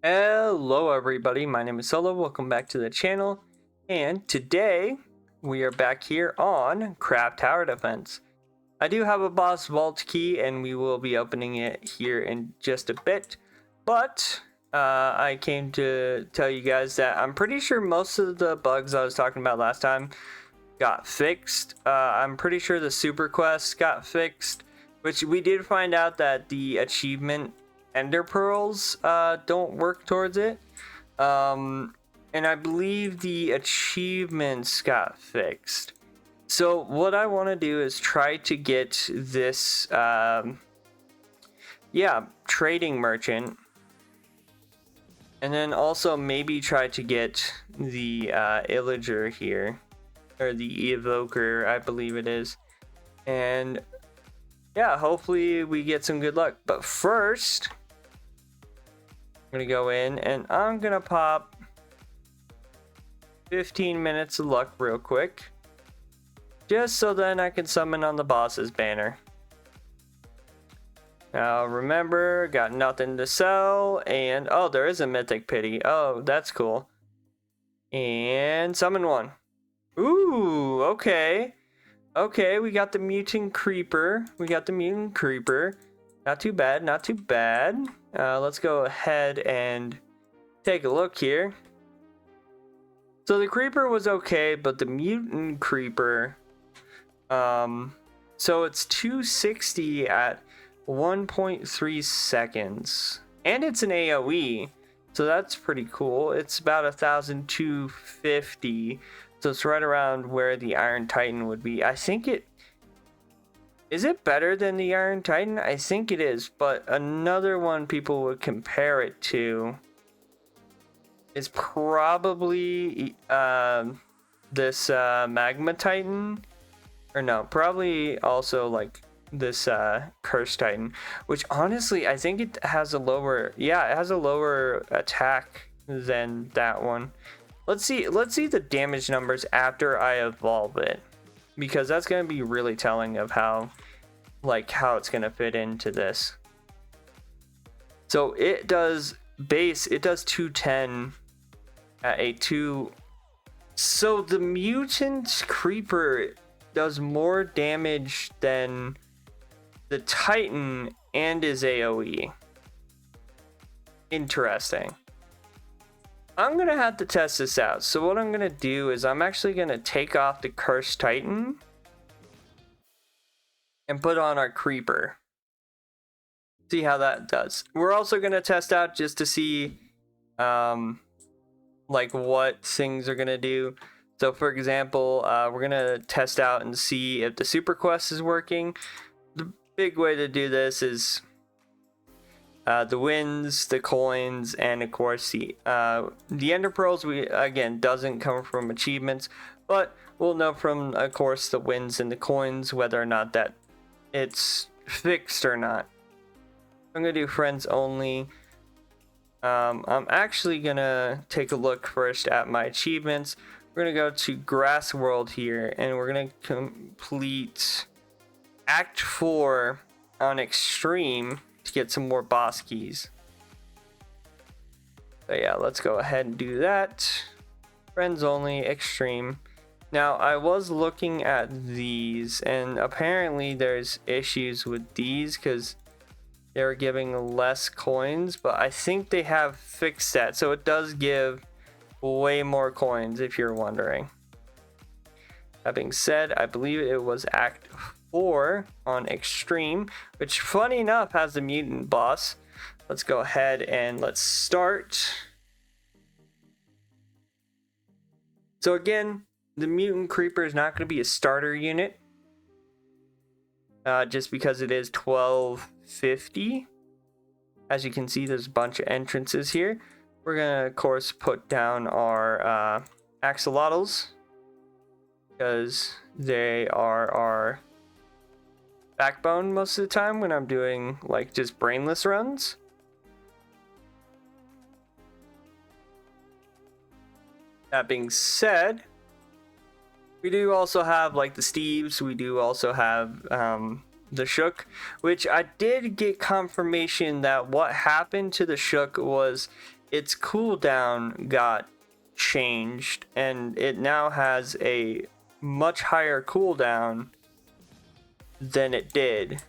Hello everybody, my name is Solo, welcome back to the channel, and today we are back here on Craft Tower Defense. I do have a boss vault key and we will be opening it here in just a bit, but I came to tell you guys that I'm pretty sure most of the bugs I was talking about last time got fixed. I'm pretty sure the super quests got fixed, which we did find out that the achievement ender pearls don't work towards it, and I believe the achievements got fixed. So what I want to do is try to get this trading merchant, and then also maybe try to get the illager here, or the evoker, I believe it is, and yeah, hopefully we get some good luck. But first I'm gonna go in and I'm gonna pop 15 minutes of luck real quick, just so then I can summon on the boss's banner. Now remember, got nothing to sell, and oh, there is a mythic pity. Oh, that's cool. And summon one. Ooh, okay. Okay, we got the mutant creeper. Not too bad, not too bad. Let's go ahead and take a look here. So the creeper was okay, but the mutant creeper, so it's 260 at 1.3 seconds, and it's an AoE, so that's pretty cool. It's about 1,250, so it's right around where the Iron Titan would be. I think it is it better than the Iron Titan? I think it is, but another one people would compare it to is probably this Magma Titan, or no, probably also like this Curse Titan, which honestly I think it has a lower, it has a lower attack than that one. Let's see the damage numbers after I evolve it, because that's going to be really telling of how it's going to fit into this. So it does 210 at a 2. So the mutant creeper does more damage than the Titan and is AoE. Interesting. I'm gonna have to test this out. So what I'm gonna do is I'm actually gonna take off the Cursed Titan and put on our creeper. See how that does. We're also gonna test out just to see what things are gonna do. So for example, we're gonna test out and see if the super quest is working. The big way to do this is the wins, the coins, and of course the ender pearls. We again doesn't come from achievements, but we'll know from, of course, the wins and the coins whether or not that it's fixed or not. I'm gonna do friends only. I'm actually gonna take a look first at my achievements. We're gonna go to Grass World here, and we're gonna complete Act 4 on Extreme to get some more boss keys. So yeah, let's go ahead and do that. Friends only, Extreme. Now I was looking at these, and apparently there's issues with these because they're giving less coins, but I think they have fixed that, so it does give way more coins if you're wondering. That being said, I believe it was Act 4 on Extreme, which funny enough has the mutant boss. Let's go ahead and let's start. So again, the mutant creeper is not going to be a starter unit, just because it is 1250. As you can see, there's a bunch of entrances here. We're gonna of course put down our axolotls, because they are our backbone most of the time when I'm doing just brainless runs. That being said, we do also have the Steves. We do also have the Shook, which I did get confirmation that what happened to the Shook was its cooldown got changed, and it now has a much higher cooldown than it did.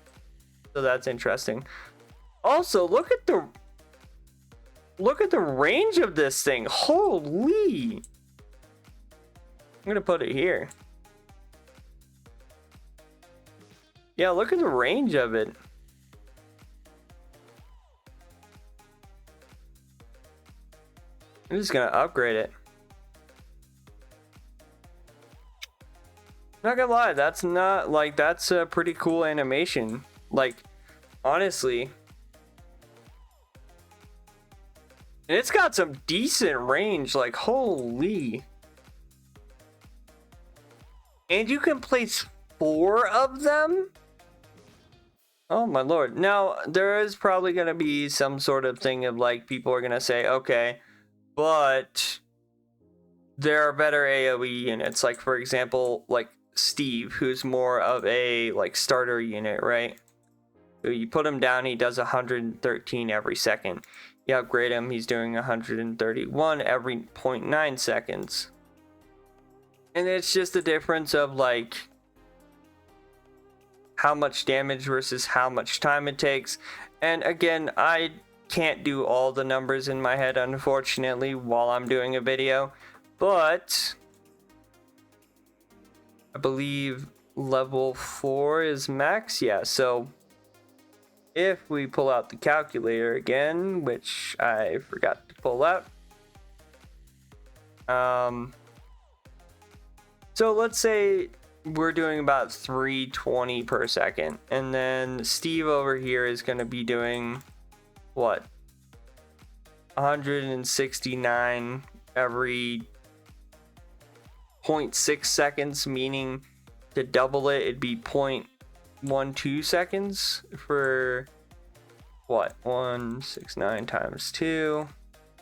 So that's interesting. Also, look at the range of this thing. Holy! I'm gonna put it here. Yeah, look at the range of it. I'm just gonna upgrade it. Not gonna lie, that's not like, that's a pretty cool animation. Like, honestly. And it's got some decent range, like, holy. And you can place 4 of them? Oh my lord. Now, there is probably gonna be some sort of thing of like, people are gonna say, okay, but there are better AoE units. Like, for example, like Steve, who's more of a like starter unit, right? You put him down, he does 113 every second. You upgrade him, he's doing 131 every 0.9 seconds. And it's just a difference of like how much damage versus how much time it takes. And again, I can't do all the numbers in my head, unfortunately, while I'm doing a video, but I believe level 4 is max. Yeah, so if we pull out the calculator again, which I forgot to pull out, so let's say we're doing about 320 per second, and then Steve over here is going to be doing what, 169 every 0.6 seconds, meaning to double it, it'd be 0.12 seconds for what, 169 times 2,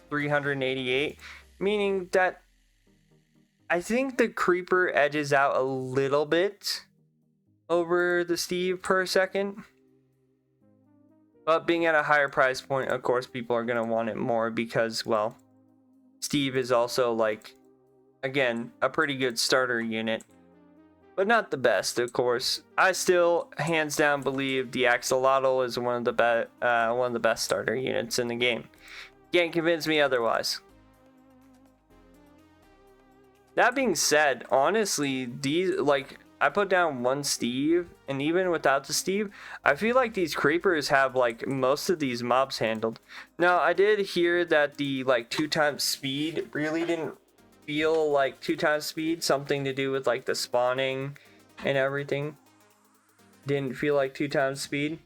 388, meaning that I think the creeper edges out a little bit over the Steve per second. But being at a higher price point, of course, people are going to want it more because, well, Steve is also, like, again, a pretty good starter unit. But not the best, of course. I still, hands down, believe the axolotl is one of the best starter units in the game. Can't convince me otherwise. That being said, honestly, these, like, I put down one Steve, and even without the Steve, I feel like these creepers have, like, most of these mobs handled. Now, I did hear that the, like, 2 times speed really didn't feel like 2 times speed, something to do with, like, the spawning and everything. Didn't feel like 2 times speed.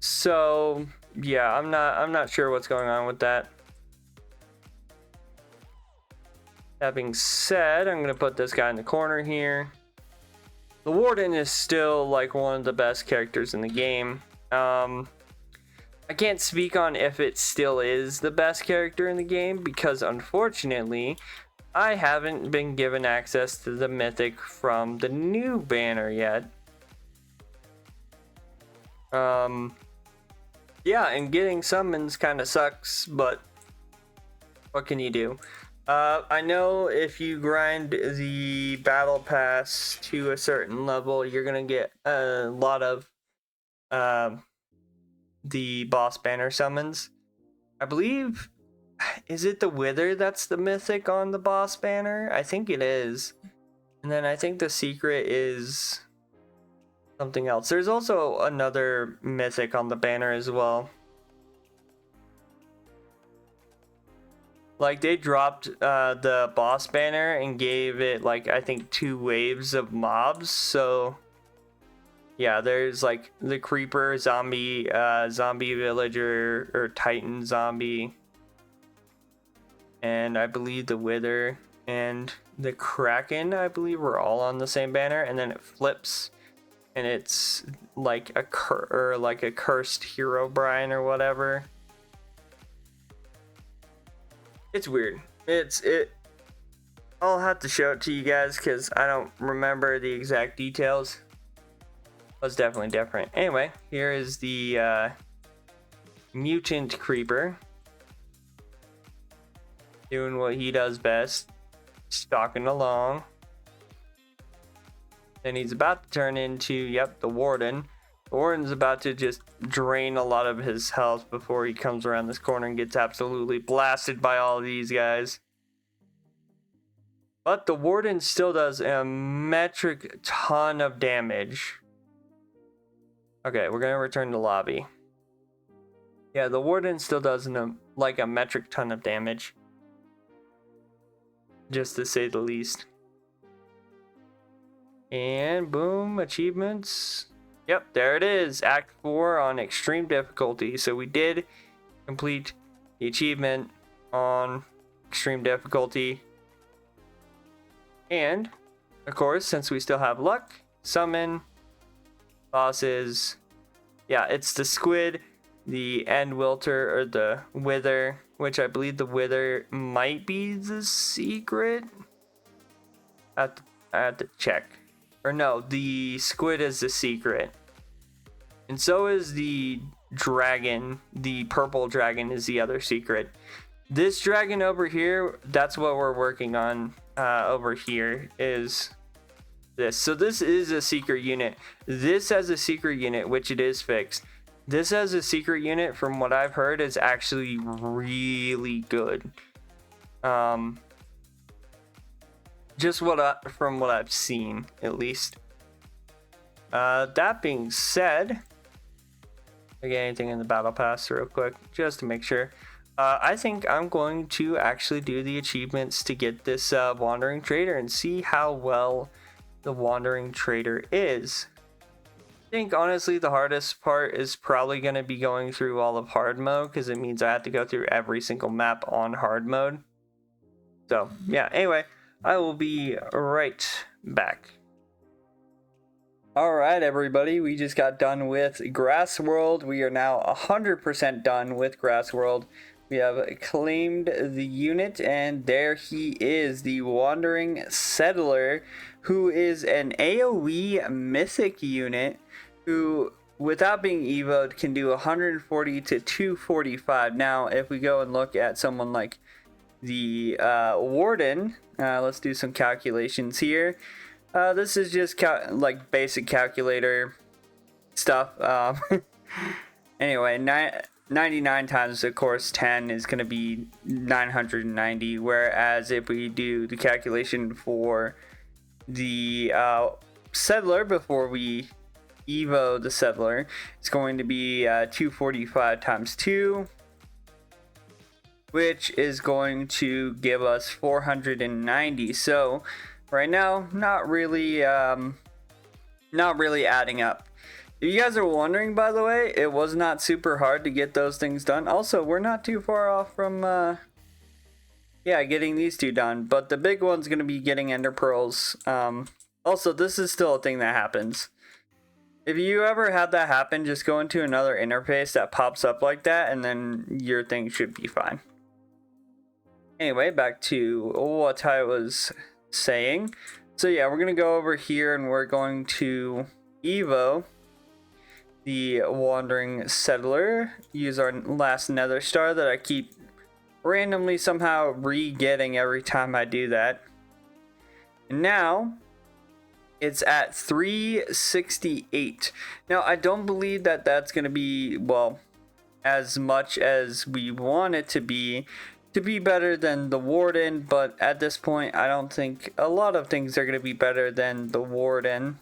So yeah, I'm not sure what's going on with that. That being said, I'm gonna put this guy in the corner here. The Warden is still like one of the best characters in the game. I can't speak on if it still is the best character in the game because unfortunately I haven't been given access to the mythic from the new banner yet. Yeah, and getting summons kind of sucks, but what can you do? I know if you grind the battle pass to a certain level, you're gonna get a lot of the boss banner summons. I believe, is it the Wither that's the mythic on the boss banner? I think it is. And then I think the secret is something else. There's also another mythic on the banner as well. Like, they dropped the boss banner and gave it, like, I think 2 waves of mobs. So yeah, there's like the creeper, zombie, zombie villager, or titan zombie, and I believe the Wither and the Kraken, I believe, were all on the same banner, and then it flips and it's like a cursed Herobrine or whatever. It's weird. I'll have to show it to you guys because I don't remember the exact details. Was definitely different. Anyway, here is the mutant creeper doing what he does best, stalking along. And he's about to turn into, yep, the warden. The warden's about to just drain a lot of his health before he comes around this corner and gets absolutely blasted by all of these guys. But the warden still does a metric ton of damage. Okay, we're gonna return to lobby. Yeah, the warden still does like a metric ton of damage, just to say the least. And boom, achievements. Yep, there it is. Act 4 on extreme difficulty. So we did complete the achievement on extreme difficulty. And, of course, since we still have luck, summon bosses. Yeah, it's the squid, the end wilter, or the wither, which I believe the wither might be the secret. I have to check. Or no, the squid is the secret. And so is the dragon. The purple dragon is the other secret. This dragon over here, that's what we're working on over here, is this. So this is a secret unit. This has a secret unit, which it is fixed. This as a secret unit, from what I've heard, is actually really good. Just from what I've seen, at least. That being said, I get anything in the battle pass real quick, just to make sure. I think I'm going to actually do the achievements to get this wandering trader and see how well the wandering trader is. I think honestly the hardest part is probably going to be going through all of hard mode, because it means I have to go through every single map on hard mode. So yeah, anyway, I will be right back. Alright everybody, we just got done with Grass World. We are now 100% done with Grass World. We have claimed the unit, and there he is, the Wandering Settler, who is an AoE mythic unit who, without being evoed, can do 140 to 245. Now, if we go and look at someone like the Warden, let's do some calculations here. This is just like basic calculator stuff. Anyway, 99 times, of course, 10 is going to be 990, whereas if we do the calculation for the settler before we evo the settler, it's going to be 245 times 2, which is going to give us 490. So right now, not really adding up. If you guys are wondering, by the way, it was not super hard to get those things done. Also, we're not too far off from getting these two done, but the big one's going to be getting ender pearls. Also, this is still a thing that happens. If you ever had that happen, just go into another interface that pops up like that, and then your thing should be fine. Anyway, back to what I was saying. So yeah, we're going to go over here and we're going to evo the Wandering Settler, use our last nether star that I keep randomly somehow re-getting every time I do that. And now it's at 368. Now I don't believe that that's going to be, well, as much as we want it to be better than the Warden, but at this point I don't think a lot of things are going to be better than the Warden.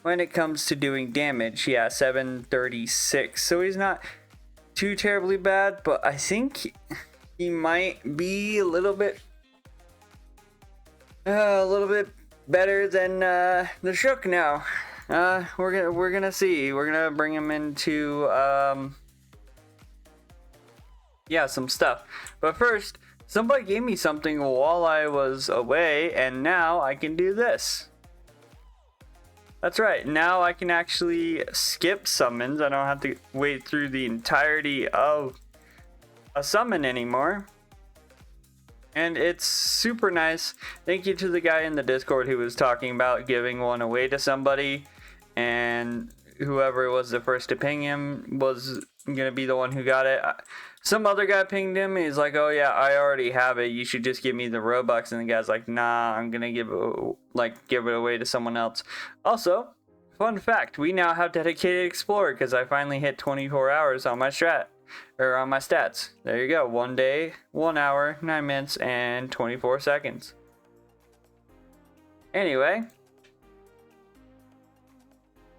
When it comes to doing damage, yeah, 736. So he's not too terribly bad, but I think he might be a little bit better than the Shook now. We're gonna see. We're gonna bring him into some stuff. But first, somebody gave me something while I was away, and now I can do this. That's right, now I can actually skip summons. I don't have to wait through the entirety of a summon anymore. And it's super nice. Thank you to the guy in the Discord who was talking about giving one away to somebody. and whoever was the first to ping him was gonna be the one who got it. Some other guy pinged him. He's like, "Oh yeah, I already have it. You should just give me the Robux." And the guy's like, "Nah, I'm gonna give it away to someone else." Also, fun fact: we now have dedicated Explorer because I finally hit 24 hours on my on my stats. There you go. 1 day, 1 hour, 9 minutes, and 24 seconds. Anyway.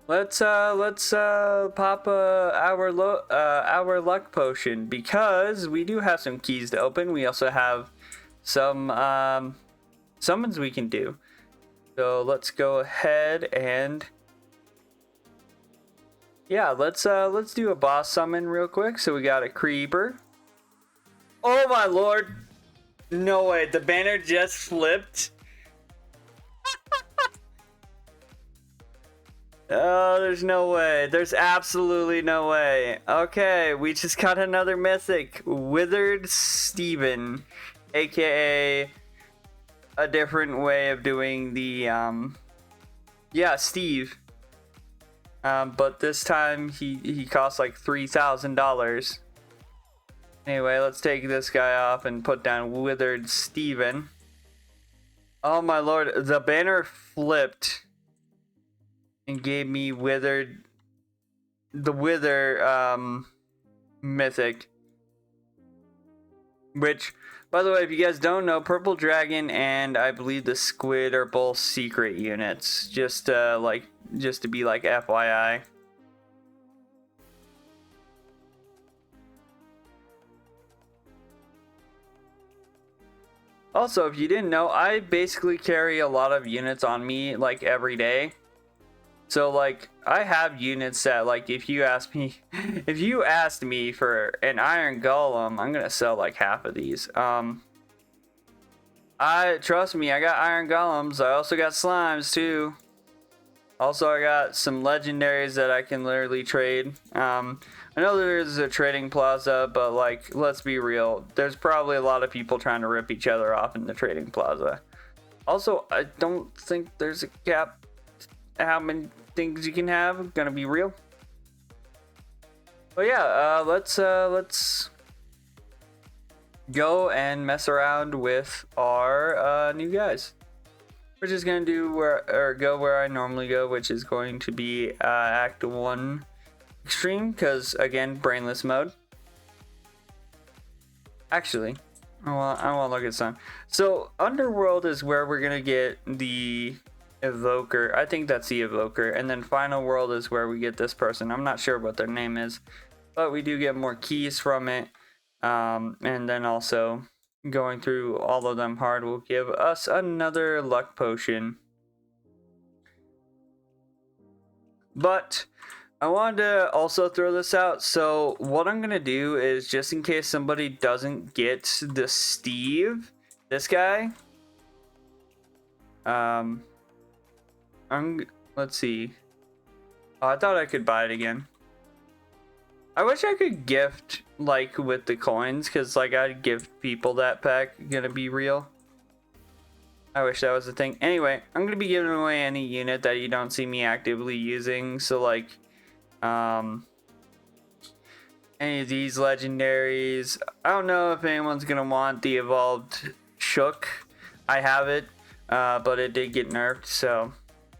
Let's pop our luck potion because we do have some keys to open. We also have some summons we can do. So let's go ahead and yeah, let's do a boss summon real quick. So we got a creeper. Oh my lord! No way! The banner just flipped. Oh, there's no way. There's absolutely no way. Okay, we just got another mythic. Withered Steven, aka a different way of doing the, yeah, Steve. But this time he costs like $3,000. Anyway, let's take this guy off and put down Withered Steven. Oh my lord, the banner flipped and gave me the Wither mythic. Which, by the way, if you guys don't know, Purple Dragon and I believe the Squid are both secret units. Just to be like FYI. Also, if you didn't know, I basically carry a lot of units on me like every day. So like I have units that like if you asked me for an iron golem, I'm gonna sell like half of these. Trust me, I got iron golems. I also got slimes too. Also I got some legendaries that I can literally trade. I know there's a trading plaza, but like let's be real, there's probably a lot of people trying to rip each other off in the trading plaza. Also, I don't think there's a cap how many things you can have. Gonna be real. But yeah, let's go and mess around with our new guys. We're just gonna go where I normally go, which is going to be Act 1 Extreme, because again, brainless mode. Actually, I want to look at some. So Underworld is where we're gonna get the Evoker. I think that's the Evoker. And then Final World is where we get this person. I'm not sure what their name is, but we do get more keys from it. And then also going through all of them hard will give us another luck potion. But I wanted to also throw this out. So what I'm going to do is, just in case somebody doesn't get the Steve, this guy, let's see. Oh, I thought I could buy it again. I wish I could gift like with the coins, because like I'd give people that pack. Gonna be real. I wish that was a thing. Anyway, I'm gonna be giving away any unit that you don't see me actively using. So like any of these legendaries. I don't know if anyone's gonna want the evolved Shook. I have it, but it did get nerfed, so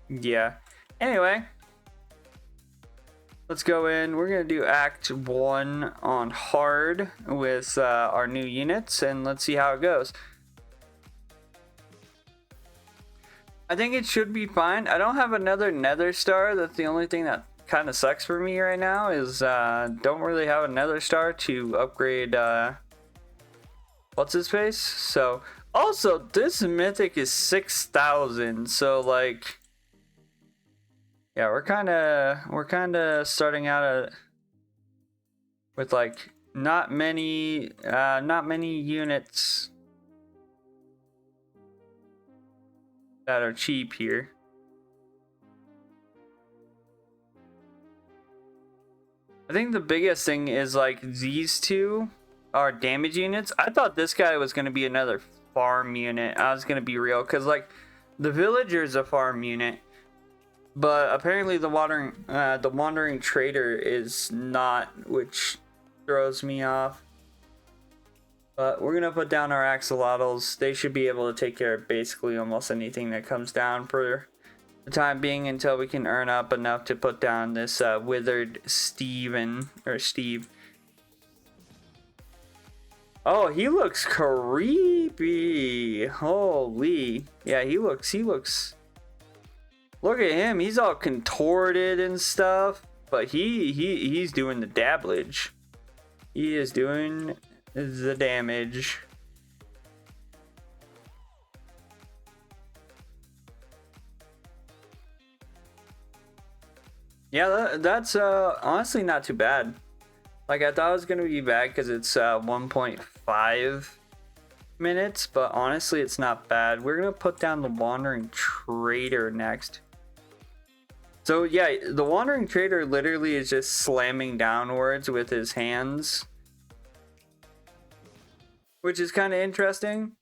yeah. Anyway, let's go in. We're gonna do Act 1 on hard with our new units, and let's see how it goes. I think it should be fine. I don't have another Nether Star. That's the only thing that kind of sucks for me right now, is don't really have a Nether Star to upgrade what's his face. So also this mythic is 6,000, so like yeah, we're kind of starting out with like not many units that are cheap here. I think the biggest thing is like these two are damage units. I thought this guy was going to be another farm unit. I was going to be real, because like the villager's a farm unit. But apparently the wandering trader is not, which throws me off. But we're gonna put down our axolotls. They should be able to take care of basically almost anything that comes down for the time being until we can earn up enough to put down this withered Steve. Oh, he looks creepy. Holy. Yeah, he looks. Look at him. He's all contorted and stuff. But he's doing the dabblage. He is doing the damage. Yeah, that's honestly not too bad. Like, I thought it was gonna be bad because it's 1.5 minutes, but honestly it's not bad. We're gonna put down the wandering trader next. So yeah, the wandering trader literally is just slamming downwards with his hands, which is kind of interesting.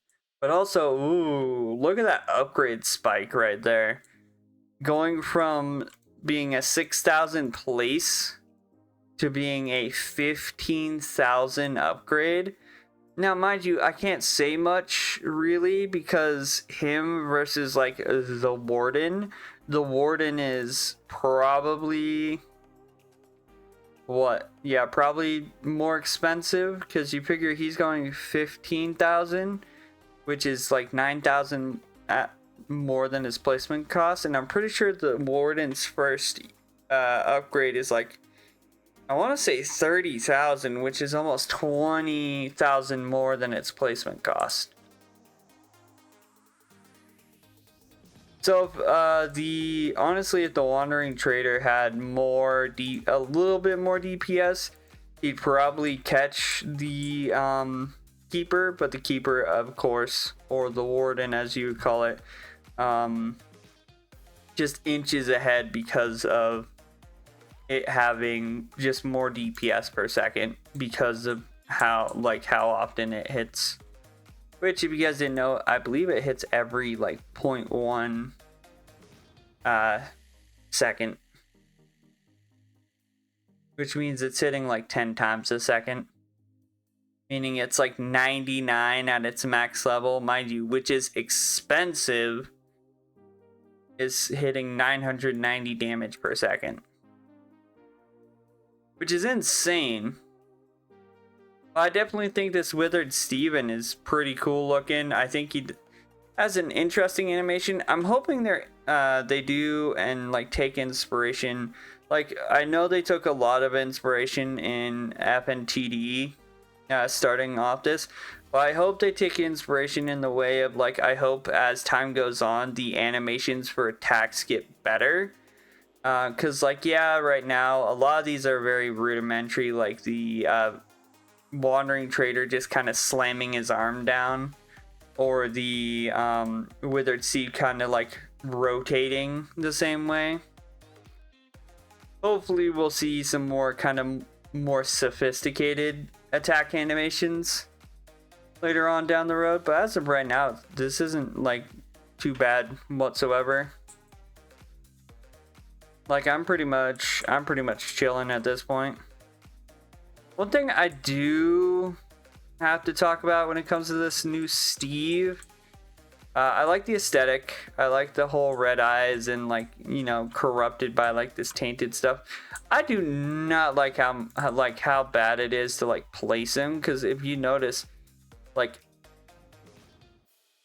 But also, ooh, look at that upgrade spike right there. Going from being a 6,000 place to being a 15,000 upgrade. Now, mind you, I can't say much really because him versus like the warden is probably what? Yeah, probably more expensive because you figure he's going 15,000, which is like 9,000 more than his placement cost, and I'm pretty sure the warden's first upgrade is like, I want to say 30,000, which is almost 20,000 more than its placement cost. So if honestly, if the wandering trader had a little bit more DPS, he'd probably catch the keeper, but the keeper, of course, or the warden as you would call it, just inches ahead because of it having just more DPS per second because of how often it hits. Which, if you guys didn't know, I believe it hits every like 0.1 second, which means it's hitting like 10 times a second, meaning it's like 99 at its max level, mind you, which is expensive, is hitting 990 damage per second, which is insane. I definitely think this withered Steven is pretty cool looking. I think he has an interesting animation. I'm hoping they do and like take inspiration. Like, I know they took a lot of inspiration in FNTD starting off this, but I hope they take inspiration in the way of like, I hope as time goes on the animations for attacks get better. Cause like, yeah, right now a lot of these are very rudimentary, like the wandering trader just kind of slamming his arm down, or the withered seed kind of like rotating the same way. Hopefully we'll see some more kind of more sophisticated attack animations later on down the road, but as of right now this isn't like too bad whatsoever. Like, I'm pretty much chilling at this point. One thing I do have to talk about when it comes to this new Steve, I like the aesthetic. I like the whole red eyes and like, you know, corrupted by like this tainted stuff. I do not like how bad it is to like place him, because if you notice, like,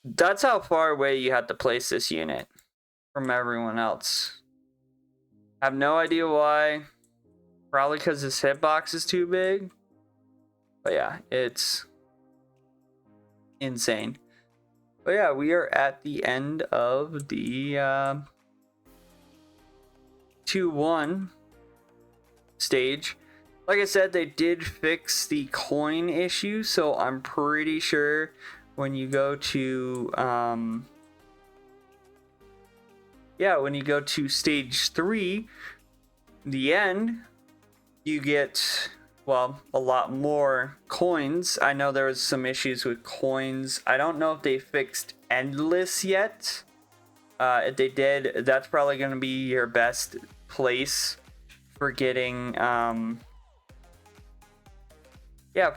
that's how far away you have to place this unit from everyone else. I have no idea why. Probably because his hitbox is too big. But yeah, it's insane. But yeah, we are at the end of the 2-1 stage. Like I said, they did fix the coin issue, so I'm pretty sure when you go to when you go to stage 3, the end, you get, well, a lot more coins. I know there was some issues with coins. I don't know if they fixed endless yet, If they did, that's probably going to be your best place for getting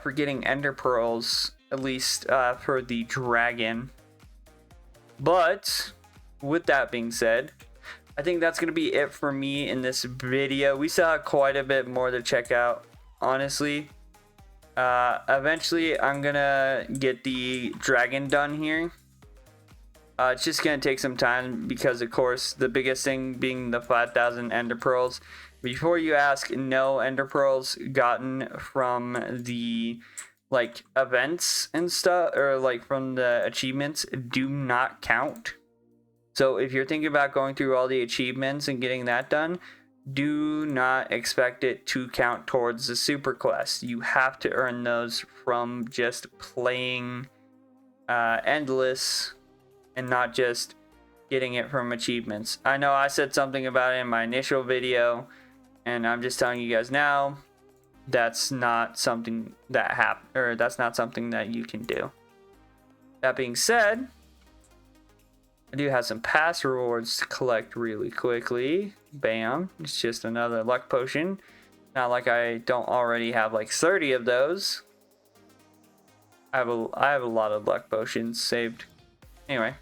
for getting ender pearls, at least for the dragon. But with that being said, I think that's going to be it for me in this video. We still have quite a bit more to check out, honestly. Eventually I'm gonna get the dragon done here. It's just gonna take some time because, of course, the biggest thing being the 5,000 ender pearls. Before you ask, no ender pearls gotten from the like events and stuff, or like from the achievements, do not count. So if you're thinking about going through all the achievements and getting that done, do not expect it to count towards the super quest. You have to earn those from just playing endless and not just getting it from achievements. I know I said something about it in my initial video, and I'm just telling you guys now, that's not something that that's not something that you can do. That being said, I do have some pass rewards to collect really quickly. Bam. It's just another luck potion. Not like I don't already have like 30 of those. I have a lot of luck potions saved. Anyway.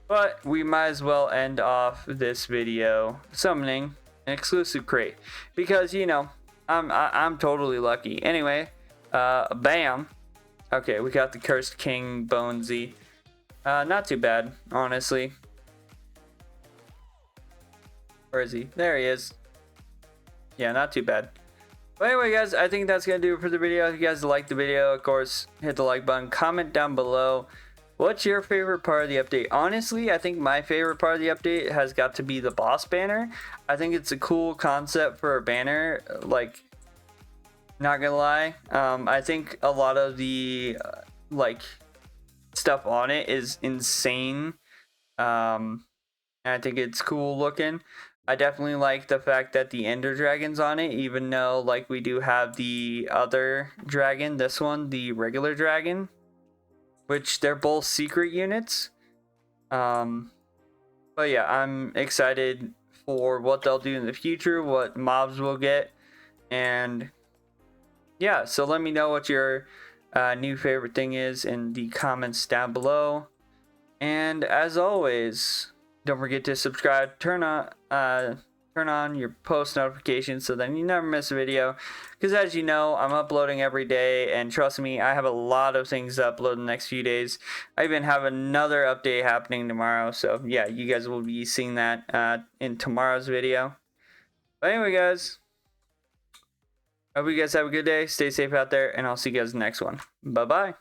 But we might as well end off this video summoning an exclusive crate. Because, you know, I'm totally lucky. Anyway, bam. Okay, we got the Cursed King Bonesy. Not too bad, honestly. Where is he? There he is. Yeah, not too bad. But anyway, guys, I think that's going to do it for the video. If you guys liked the video, of course, hit the like button. Comment down below. What's your favorite part of the update? Honestly, I think my favorite part of the update has got to be the boss banner. I think it's a cool concept for a banner. Like, not gonna lie. I think a lot of the, stuff on it is insane. And I think it's cool looking. I definitely like the fact that the Ender Dragon's on it, even though, like, we do have the other dragon, this one, the regular dragon, which they're both secret units. But yeah, I'm excited for what they'll do in the future, what mobs we'll get, and yeah, so let me know what your new favorite thing is in the comments down below. And as always, don't forget to subscribe, turn on your post notifications so then you never miss a video, because as you know, I'm uploading every day, and trust me, I have a lot of things to upload in the next few days. I even have another update happening tomorrow, so yeah, you guys will be seeing that in tomorrow's video. But anyway, guys, I hope you guys have a good day, stay safe out there, and I'll see you guys in the next one. Bye bye.